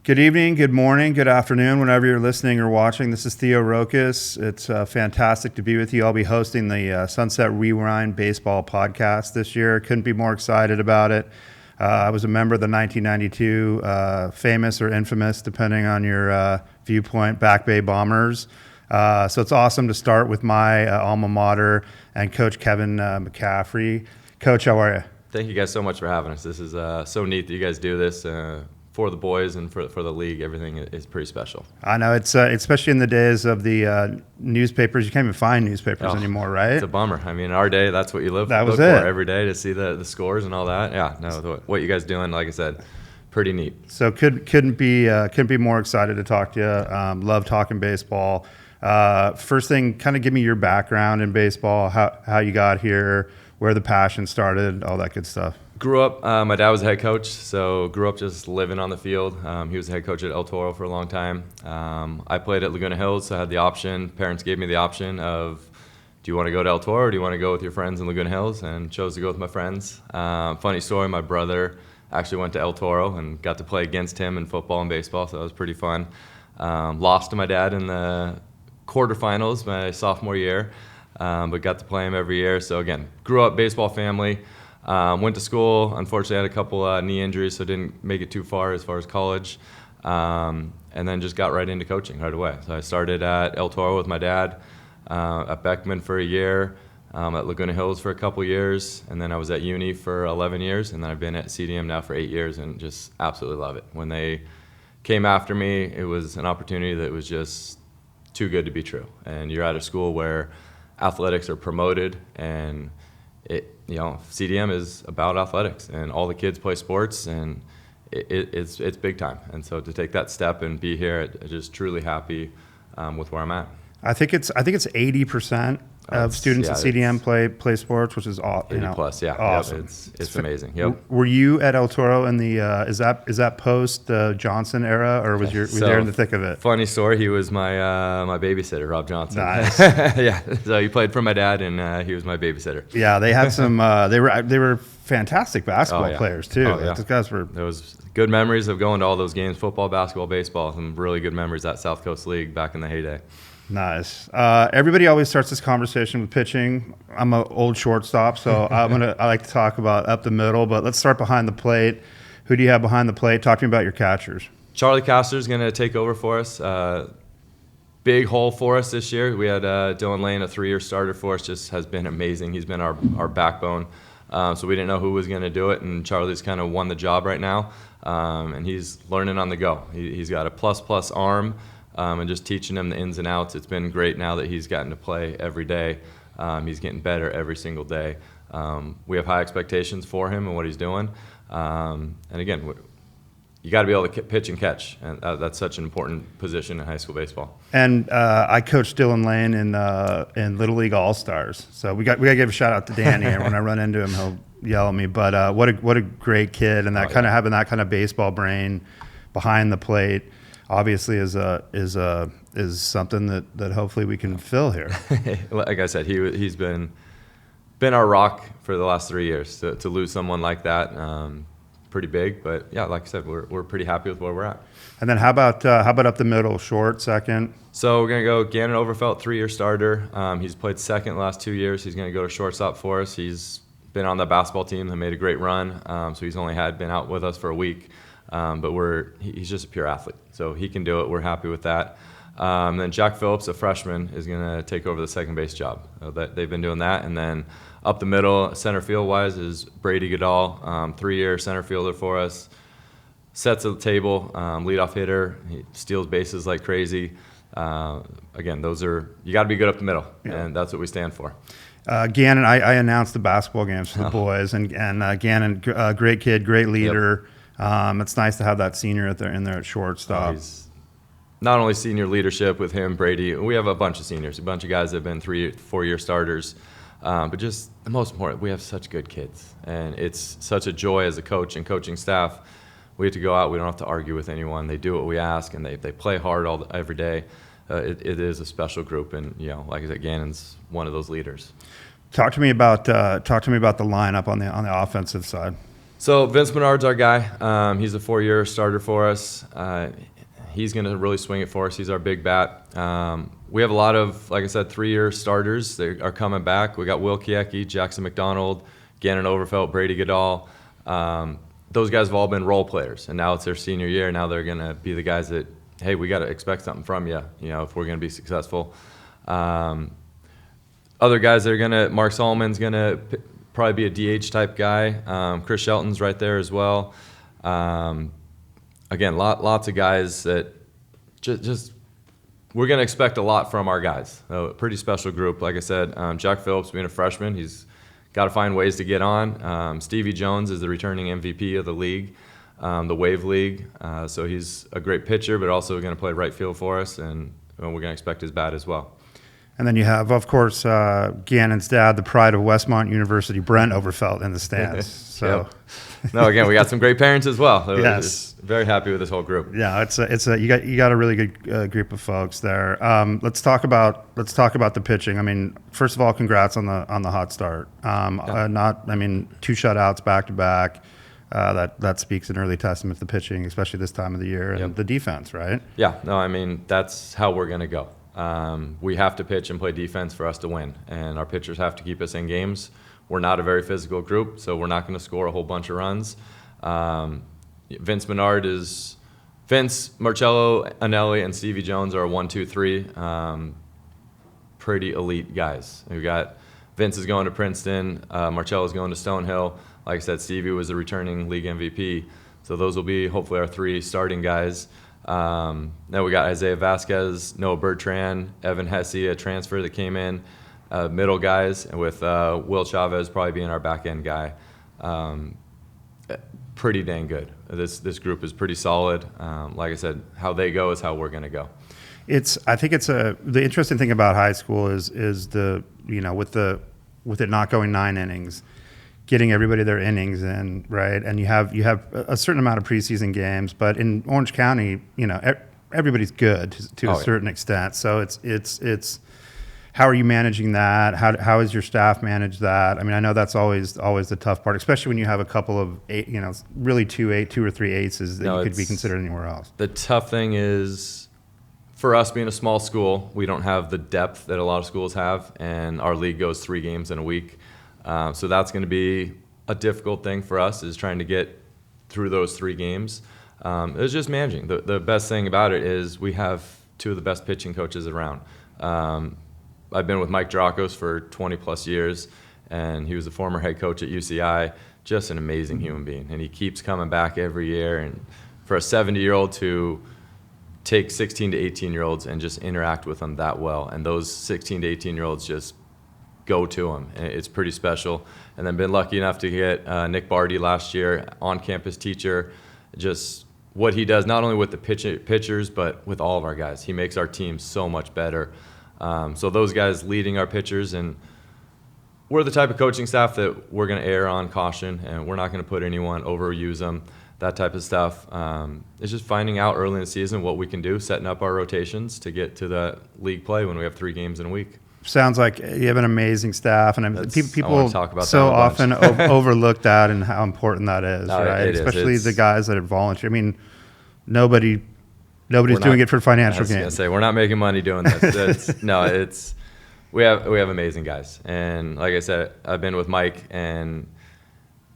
Good evening, good morning, good afternoon, whenever you're listening or watching. This is Theo Rokos. It's fantastic to be with you. I'll be hosting the Sunset Rewind Baseball podcast this year. Couldn't be more excited about it. I was a member of the 1992 famous or infamous, depending on your viewpoint, Back Bay Bombers. So it's awesome to start with my alma mater and Coach Kevin McCaffrey. Coach, how are you? Thank you guys so much for having us. This is so neat that you guys do this for the boys and for the league. Everything is pretty special. I know, it's especially in the days of the newspapers. You can't even find newspapers anymore, right? It's a bummer. I mean, in our day, that's what you look for every day, to see the scores and all that. Yeah, no, what you guys doing, like I said, pretty neat. So couldn't be more excited to talk to you. Love talking baseball. First thing, kind of give me your background in baseball, how you got here, where the passion started, all that good stuff. Grew up, my dad was a head coach, so grew up just living on the field. He was the head coach at El Toro for a long time. I played at Laguna Hills, so I had the option. Parents gave me the option of, do you want to go to El Toro or do you want to go with your friends in Laguna Hills? And chose to go with my friends. Funny story, my brother actually went to El Toro and got to play against him in football and baseball, so that was pretty fun. Lost to my dad in the quarterfinals my sophomore year, but got to play him every year. So again, grew up baseball family. Went to school. Unfortunately, I had a couple knee injuries, so didn't make it too far as college. And then just got right into coaching right away. So I started at El Toro with my dad, at Beckman for a year, at Laguna Hills for a couple years, and then I was at uni for 11 years, and then I've been at CdM now for 8 years, and just absolutely love it. When they came after me, it was an opportunity that was just too good to be true. And you're at a school where athletics are promoted, and CdM is about athletics, and all the kids play sports, and it's big time. And so to take that step and be here, I'm just truly happy with where I'm at. I think it's 80% of students at CdM play sports, which is 80 plus, yeah, awesome. Yep, it's amazing. Yep. Were you at El Toro in the is that post Johnson era, or was you there in the thick of it? Funny story. He was my babysitter, Rob Johnson. Nice. Yeah. So he played for my dad, and he was my babysitter. Yeah, they had some. They were fantastic basketball players too. Oh, yeah. Those guys were. There was good memories of going to all those games: football, basketball, baseball. Some really good memories at South Coast League back in the heyday. Nice. Everybody always starts this conversation with pitching. I'm an old shortstop, so I like to talk about up the middle, but let's start behind the plate. Who do you have behind the plate? Talk to me about your catchers. Charlie Kaster is going to take over for us. Big hole for us this year. We had Dillon Lane, a 3-year starter for us, just has been amazing. He's been our backbone. So we didn't know who was going to do it, and Charlie's kind of won the job right now, and he's learning on the go. He's got a plus arm. And just teaching him the ins and outs. It's been great now that he's gotten to play every day. He's getting better every single day. We have high expectations for him and what he's doing. And again, you got to be able to pitch and catch, and that's such an important position in high school baseball. And I coached Dillon Lane in Little League All Stars, so we got to give a shout out to Danny. And when I run into him, he'll yell at me. But what a great kid, and that having that kind of baseball brain behind the plate. Obviously, is something that hopefully we can fill here. Like I said, he's been our rock for the last 3 years. To lose someone like that, pretty big. But yeah, like I said, we're pretty happy with where we're at. And then how about up the middle, short, second? So we're gonna go Ganon Overfelt, 3-year starter. He's played second the last 2 years. He's gonna go to shortstop for us. He's been on the basketball team and made a great run. So he's only been out with us for a week. But he's just a pure athlete, so he can do it. We're happy with that. Then Jack Phillips, a freshman, is going to take over the second base job. They've been doing that. And then up the middle, center field-wise, is Brady Goodall, 3-year center fielder for us. Sets the table, leadoff hitter. He steals bases like crazy. Again, you got to be good up the middle, and that's what we stand for. Ganon, I announced the basketball games for the boys, and Ganon, great kid, great leader. Yep. It's nice to have that senior in there at shortstop. He's not only senior leadership with him, Brady. We have a bunch of seniors, a bunch of guys that have been 3-4-year starters. But just the most important, we have such good kids, and it's such a joy as a coach and coaching staff. We get to go out. We don't have to argue with anyone. They do what we ask, and they play hard every day. It is a special group, and like I said, Ganon's one of those leaders. Talk to me about the lineup on the offensive side. So Vince Menard's our guy. He's a 4-year starter for us. He's going to really swing it for us. He's our big bat. We have a lot of, like I said, 3-year starters. They are coming back. We got Will Kiecki, Jackson McDonald, Ganon Overfelt, Brady Goodall. Those guys have all been role players, and now it's their senior year. Now they're going to be the guys that, hey, we got to expect something from you, if we're going to be successful. Other guys that are going to, Mark Solomon's going to probably be a DH type guy. Chris Shelton's right there as well. Again, lots of guys that just we're going to expect a lot from our guys. A pretty special group. Like I said, Jack Phillips being a freshman, he's got to find ways to get on. Stevie Jones is the returning MVP of the league, the Wave League. So he's a great pitcher, but also going to play right field for us, and we're going to expect his bat as well. And then you have, of course, Gannon's dad, the pride of Westmont University, Brent Overfelt, in the stands. So, yep. No, again, we got some great parents as well. Yes, very happy with this whole group. Yeah, you got a really good group of folks there. Let's talk about the pitching. I mean, first of all, congrats on the hot start. 2 shutouts back to back. That speaks an early testament to the pitching, especially this time of the year, and the defense, right? Yeah, no, I mean, that's how we're going to go. We have to pitch and play defense for us to win, and our pitchers have to keep us in games. We're not a very physical group, so we're not going to score a whole bunch of runs. Vince, Marcello, Anelli, and Stevie Jones are 1, 2, 3. Pretty elite guys. We've got Vince is going to Princeton, Marcello is going to Stonehill. Like I said, Stevie was the returning league MVP. So those will be hopefully our 3 starting guys. Now we got Isaiah Vasquez, Noah Bertrand, Evan Hesse, a transfer that came in, middle guys, and with Will Chavez probably being our back end guy. Pretty dang good. This group is pretty solid. Like I said, how they go is how we're going to go. I think the interesting thing about high school is the with it not going 9 innings, getting everybody their innings in, right? And you have a certain amount of preseason games, but in Orange County, everybody's good to a certain extent. So it's how are you managing that? How is your staff manage that? I mean, I know that's always the tough part, especially when you have a couple of really 2 or 3 aces that you could be considered anywhere else. The tough thing is, for us being a small school, we don't have the depth that a lot of schools have, and our league goes 3 games in a week. So that's going to be a difficult thing for us, is trying to get through those 3 games. It's just managing. The best thing about it is we have 2 of the best pitching coaches around. I've been with Mike Rokos for 20-plus years, and he was a former head coach at UCI, just an amazing human being. And he keeps coming back every year. And for a 70-year-old to take 16 to 18-year-olds and just interact with them that well, and those 16 to 18-year-olds just go to him. It's pretty special. And then been lucky enough to get Nick Barty last year, on-campus teacher. Just what he does, not only with the pitchers, but with all of our guys. He makes our team so much better. So those guys leading our pitchers, and we're the type of coaching staff that we're going to err on caution, and we're not going to put anyone, overuse them, that type of stuff. It's just finding out early in the season what we can do, setting up our rotations to get to the league play when we have 3 games in a week. Sounds like you have an amazing staff, and people talk about so often overlook that and how important that is, right? Especially the guys that are volunteer. I mean, nobody's doing it for financial gain. I was gonna say, we're not making money doing this. We have amazing guys, and like I said, I've been with Mike, and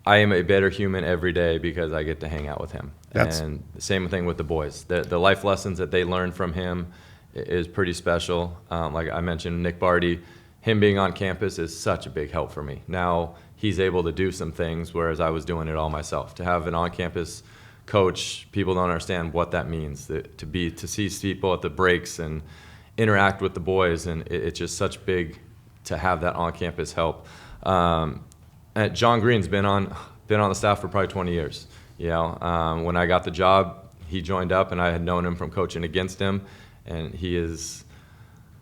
I am a better human every day because I get to hang out with him. And the same thing with the boys. The life lessons that they learn from him is pretty special. Like I mentioned, Nick Barty, him being on campus is such a big help for me. Now he's able to do some things, whereas I was doing it all myself. To have an on-campus coach, people don't understand what that means. To see people at the breaks and interact with the boys, and it's just such big to have that on-campus help. And John Green's been on the staff for probably 20 years. When I got the job, he joined up, and I had known him from coaching against him. And he is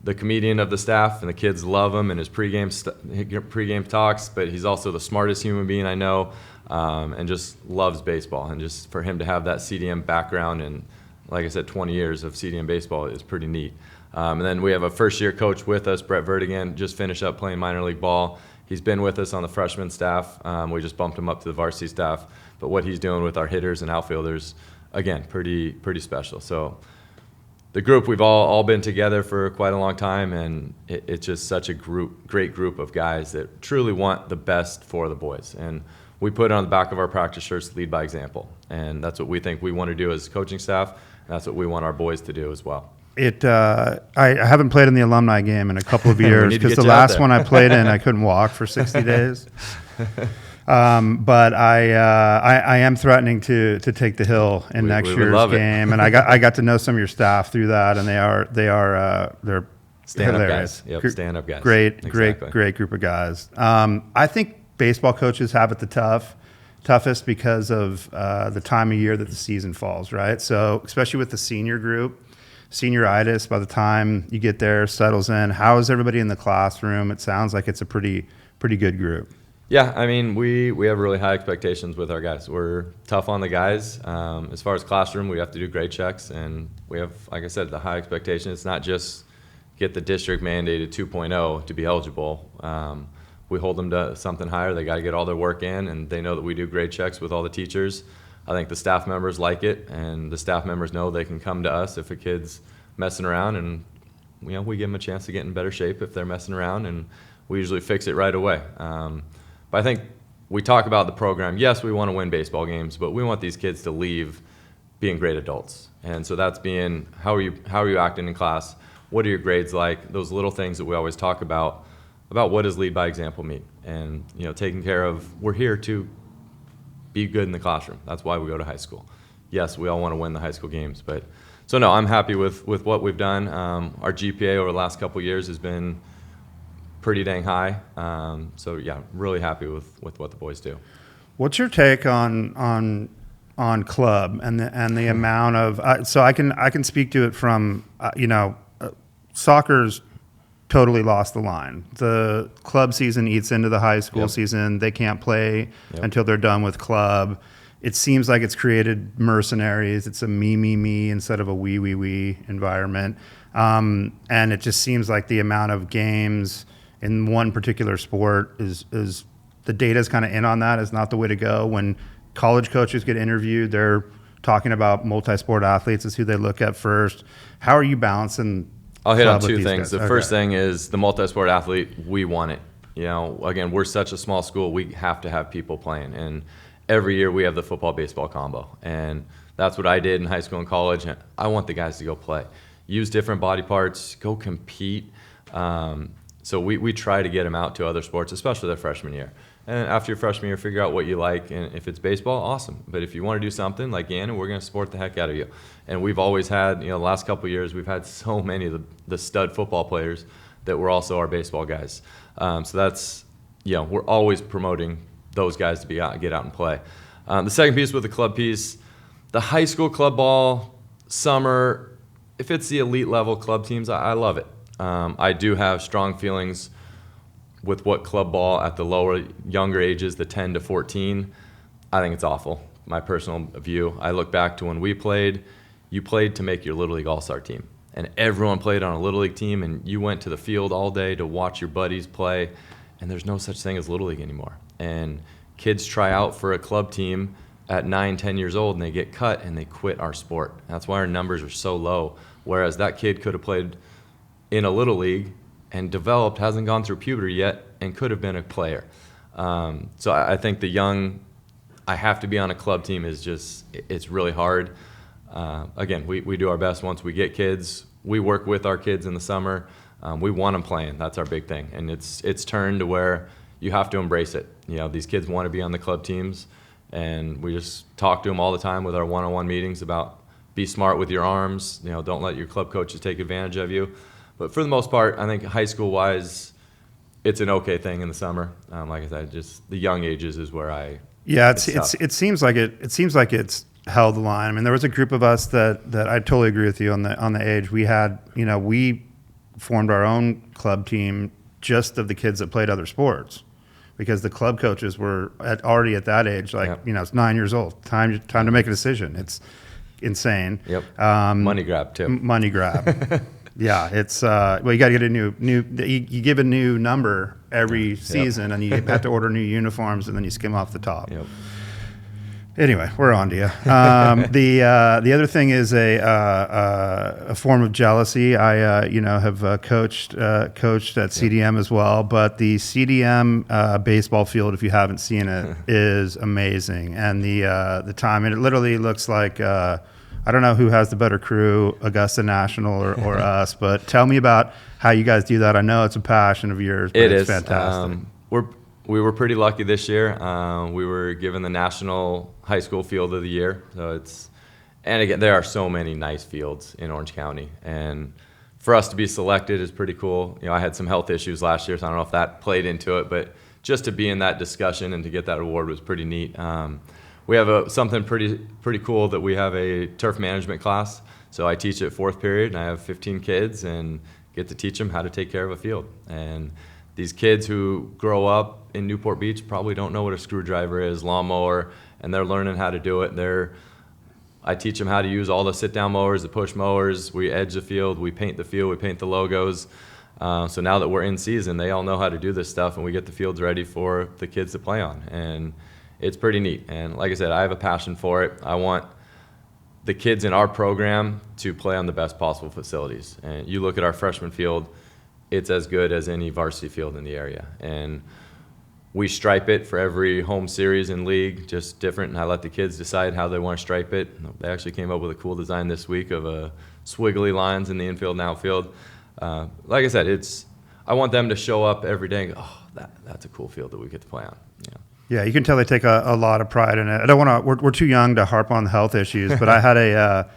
the comedian of the staff, and the kids love him and his pregame talks, but he's also the smartest human being I know, and just loves baseball. And just for him to have that CDM background and, like I said, 20 years of CDM baseball is pretty neat. And then we have a first-year coach with us, Brett Vertigan, just finished up playing minor league ball. He's been with us on the freshman staff. We just bumped him up to the varsity staff. But what he's doing with our hitters and outfielders, again, pretty special. So the group, we've all been together for quite a long time, and it's just such a great group of guys that truly want the best for the boys. And we put it on the back of our practice shirts, lead by example. And that's what we think we want to do as coaching staff, and that's what we want our boys to do as well. I haven't played in the alumni game in a couple of years because the last one I played in, I couldn't walk for 60 days. But I am threatening to take the hill in next year's game, and I got to know some of your staff through that, and they're stand-up guys. Yep, stand-up guys. Great group of guys. I think baseball coaches have it the toughest because of the time of year that the season falls, right? So especially with the senior group, senioritis, by the time you get there, settles in. How is everybody in the classroom? It sounds like it's a pretty good group. Yeah, I mean, we have really high expectations with our guys. We're tough on the guys. As far as classroom, we have to do grade checks, and we have, like I said, the high expectation. It's not just get the district mandated 2.0 to be eligible. We hold them to something higher. They got to get all their work in, and they know that we do grade checks with all the teachers. I think the staff members like it, and the staff members know they can come to us if a kid's messing around, and we give them a chance to get in better shape if they're messing around, and we usually fix it right away. But I think we talk about the program. Yes, we want to win baseball games, but we want these kids to leave being great adults. And so that's being how are you acting in class? What are your grades like? Those little things that we always talk about what does lead by example mean? And taking care of, we're here to be good in the classroom. That's why we go to high school. Yes, we all want to win the high school games, but so no, I'm happy with what we've done. Our GPA over the last couple of years has been pretty dang high. So yeah, really happy with what the boys do. What's your take on club and the amount of so I can speak to it from soccer's totally lost the line. The club season eats into the high school season. They can't play until they're done with club. It seems like it's created mercenaries. It's a me instead of a we environment. And it just seems like the amount of games in one particular sport is the data's kind of in on that is not the way to go. When college coaches get interviewed, they're talking about multi-sport athletes is who they look at first. How are you balancing? I'll hit on two things. The first thing is the multi-sport athlete, we want it. Again, we're such a small school, we have to have people playing. And every year we have the football baseball combo. And that's what I did in high school and college. And I want the guys to go play. Use different body parts, go compete. So we try to get them out to other sports, especially their freshman year. And after your freshman year, figure out what you like. And if it's baseball, awesome. But if you want to do something like Ganon, we're going to support the heck out of you. And we've always had, the last couple of years, we've had so many of the stud football players that were also our baseball guys. So that's, we're always promoting those guys to get out and play. The second piece with the club piece, the high school club ball, summer, if it's the elite level club teams, I love it. I do have strong feelings with what club ball at the younger ages, the 10 to 14, I think it's awful. My personal view, I look back to when we played, you played to make your Little League All-Star team. And everyone played on a Little League team, and you went to the field all day to watch your buddies play, and there's no such thing as Little League anymore. And kids try out for a club team at 9, 10 years old, and they get cut, and they quit our sport. That's why our numbers are so low, whereas that kid could have played in a Little League and developed, hasn't gone through puberty yet, and could have been a player. So I think the young, I have to be on a club team is just, it's really hard. Again, we do our best once we get kids. We work with our kids in the summer. We want them playing. That's our big thing. And it's turned to where you have to embrace it. These kids want to be on the club teams, and we just talk to them all the time with our one-on-one meetings about be smart with your arms. Don't let your club coaches take advantage of you. But for the most part, I think high school-wise, it's an okay thing in the summer. Like I said, just the young ages is where it seems like it's held the line. I mean, there was a group of us that I totally agree with you on the age. We had, we formed our own club team just of the kids that played other sports, because the club coaches were already at that age, it's 9 years old. Time to make a decision. It's insane. Yep. Money grab too. Money grab. Yeah, it's you got to get a new. You give a new number every season, and you have to order new uniforms, and then you skim off the top. Yep. Anyway, we're on to you. The other thing is a form of jealousy. I have coached at CdM as well, but the CdM baseball field, if you haven't seen it, is amazing. And the time, and it literally looks like I don't know who has the better crew, Augusta National or us. But tell me about how you guys do that. I know it's a passion of yours, but it's fantastic. We were pretty lucky this year. We were given the National High School Field of the Year. So and again, there are so many nice fields in Orange County. And for us to be selected is pretty cool. I had some health issues last year, so I don't know if that played into it, but just to be in that discussion and to get that award was pretty neat. We have something pretty cool that we have a turf management class. So I teach at fourth period, and I have 15 kids and get to teach them how to take care of a field. And these kids who grow up in Newport Beach probably don't know what a screwdriver is, lawnmower, and they're learning how to do it. I teach them how to use all the sit-down mowers, the push mowers. We edge the field, we paint the logos. So now that we're in season, they all know how to do this stuff, and we get the fields ready for the kids to play on. And it's pretty neat. And like I said, I have a passion for it. I want the kids in our program to play on the best possible facilities. And you look at our freshman field, it's as good as any varsity field in the area. And we stripe it for every home series and league, just different, and I let the kids decide how they want to stripe it. They actually came up with a cool design this week of swiggly lines in the infield and outfield. Like I said, I want them to show up every day and go, oh, that's a cool field that we get to play on. Yeah, you can tell they take a lot of pride in it. I don't want to. We're too young to harp on the health issues, but I had a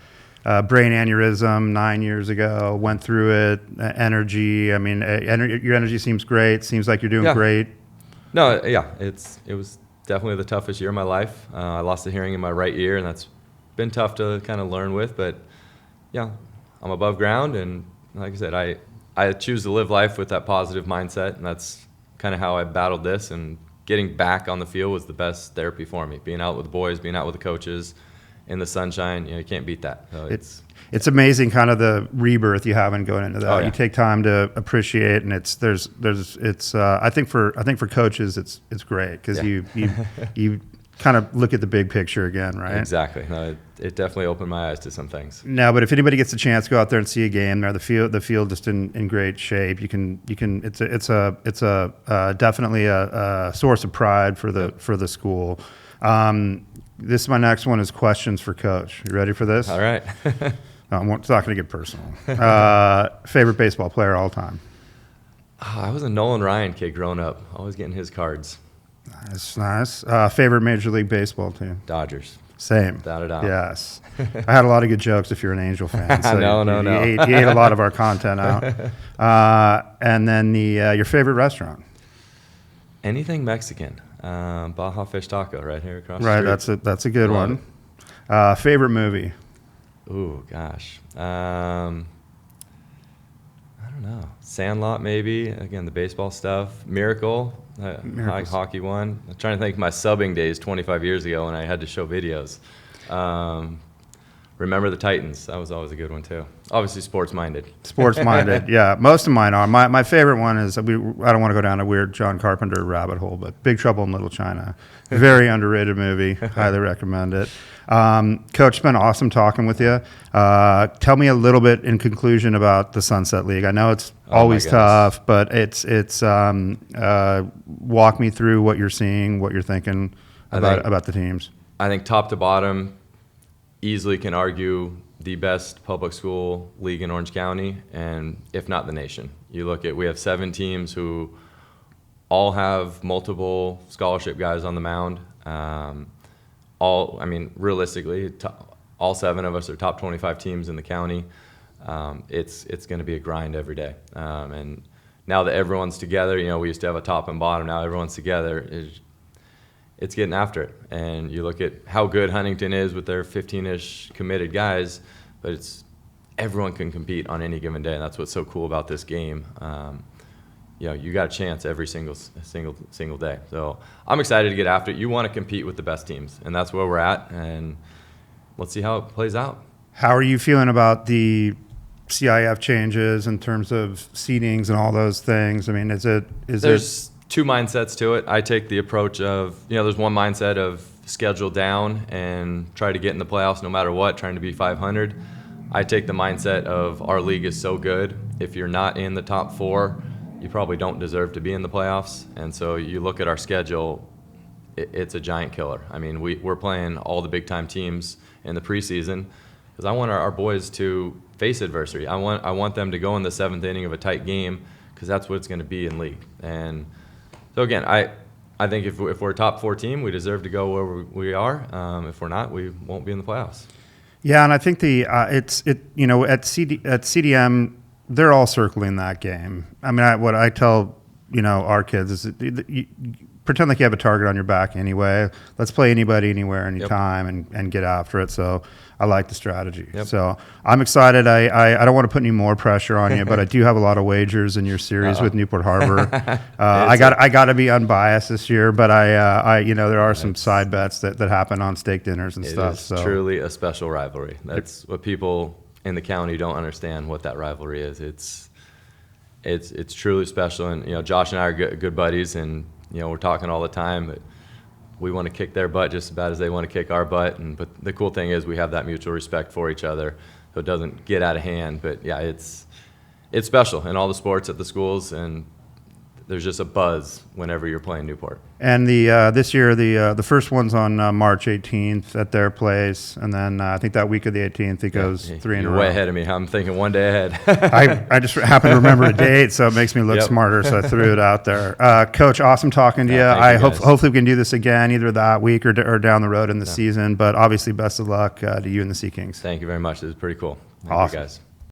brain aneurysm 9 years ago. Went through it. Energy. I mean, your energy seems great. Seems like you're doing great. No, yeah, it was definitely the toughest year of my life. I lost the hearing in my right ear, and that's been tough to kind of learn with. But yeah, I'm above ground, and like I said, I choose to live life with that positive mindset, and that's kind of how I battled this. And getting back on the field was the best therapy for me. Being out with the boys, being out with the coaches, in the sunshine, you can't beat that. So it's amazing, kind of the rebirth you have in going into that. Oh, yeah. You take time to appreciate, and I think for coaches it's great because you kind of look at the big picture again, right? Exactly. No, it definitely opened my eyes to some things. No, but if anybody gets a chance to go out there and see a game, the field just in great shape. It's definitely a source of pride for the school. This is my next one is questions for Coach. You ready for this? All right. It's not going to get personal. Favorite baseball player all time? I was a Nolan Ryan kid growing up. Always getting his cards. That's nice. Favorite Major League Baseball team? Dodgers. Same. Without a doubt. Yes. I had a lot of good jokes if you're an Angel fan. So No. You ate a lot of our content out. And then your favorite restaurant? Anything Mexican. Baja Fish Taco right here across the street. Right, that's a good one. Favorite movie? Ooh, gosh. I don't know. Sandlot, maybe. Again, the baseball stuff. Miracle. Hockey one. I'm trying to think of my subbing days 25 years ago when I had to show videos. Remember the Titans. That was always a good one, too. Obviously, sports-minded. Sports-minded, yeah. Most of mine are. My favorite one is, I don't want to go down a weird John Carpenter rabbit hole, but Big Trouble in Little China. Very underrated movie. Highly recommend it. Coach, it's been awesome talking with you. Tell me a little bit in conclusion about the Sunset League. I know it's always tough, but walk me through what you're seeing, what you're thinking about the teams. I think top to bottom, easily can argue the best public school league in Orange County, and if not the nation. We have 7 teams who all have multiple scholarship guys on the mound. Realistically, all 7 of us are top 25 teams in the county. It's going to be a grind every day. And now that everyone's together, we used to have a top and bottom. Now everyone's together. It's getting after it. And you look at how good Huntington is with their 15-ish committed guys, but everyone can compete on any given day, and that's what's so cool about this game. You got a chance every single day. So I'm excited to get after it. You want to compete with the best teams, and that's where we're at, and let's see how it plays out. How are you feeling about the CIF changes in terms of seedings and all those things? I mean, There's 2 mindsets to it. I take the approach of, there's one mindset of schedule down and try to get in the playoffs no matter what, trying to be 500. I take the mindset of our league is so good. If you're not in the top 4, you probably don't deserve to be in the playoffs. And so you look at our schedule, it's a giant killer. I mean, we're playing all the big-time teams in the preseason because I want our boys to face adversity. I want them to go in the 7th inning of a tight game because that's what it's going to be in league. And so, again, I think if we're a top 4 team, we deserve to go where we are. If we're not, we won't be in the playoffs. Yeah, and I think at CdM, they're all circling that game. I mean, what I tell our kids is you pretend like you have a target on your back anyway. Let's play anybody, anywhere, anytime, and get after it. So I like the strategy. Yep. So I'm excited. I don't want to put any more pressure on you, but I do have a lot of wagers in your series with Newport Harbor. I got to be unbiased this year, but there are some side bets that happen on steak dinners and stuff. It is truly a special rivalry. That's what people in the county don't understand, what that rivalry is. It's truly special, and Josh and I are good buddies, and we're talking all the time, but we want to kick their butt just as bad as they want to kick our butt. But the cool thing is we have that mutual respect for each other, so it doesn't get out of hand. But yeah, it's special in all the sports at the schools, and there's just a buzz whenever you're playing Newport. And this year, the first one's on March 18th at their place, and then I think that week of the 18th it goes 3 in a row. You're way ahead of me. I'm thinking one day ahead. I just happen to remember a date, so it makes me look smarter. So I threw it out there. Coach, awesome talking to you. Hopefully we can do this again either that week or down the road in the season. But obviously, best of luck to you and the Sea Kings. Thank you very much. This is pretty cool. Thank Awesome. you guys.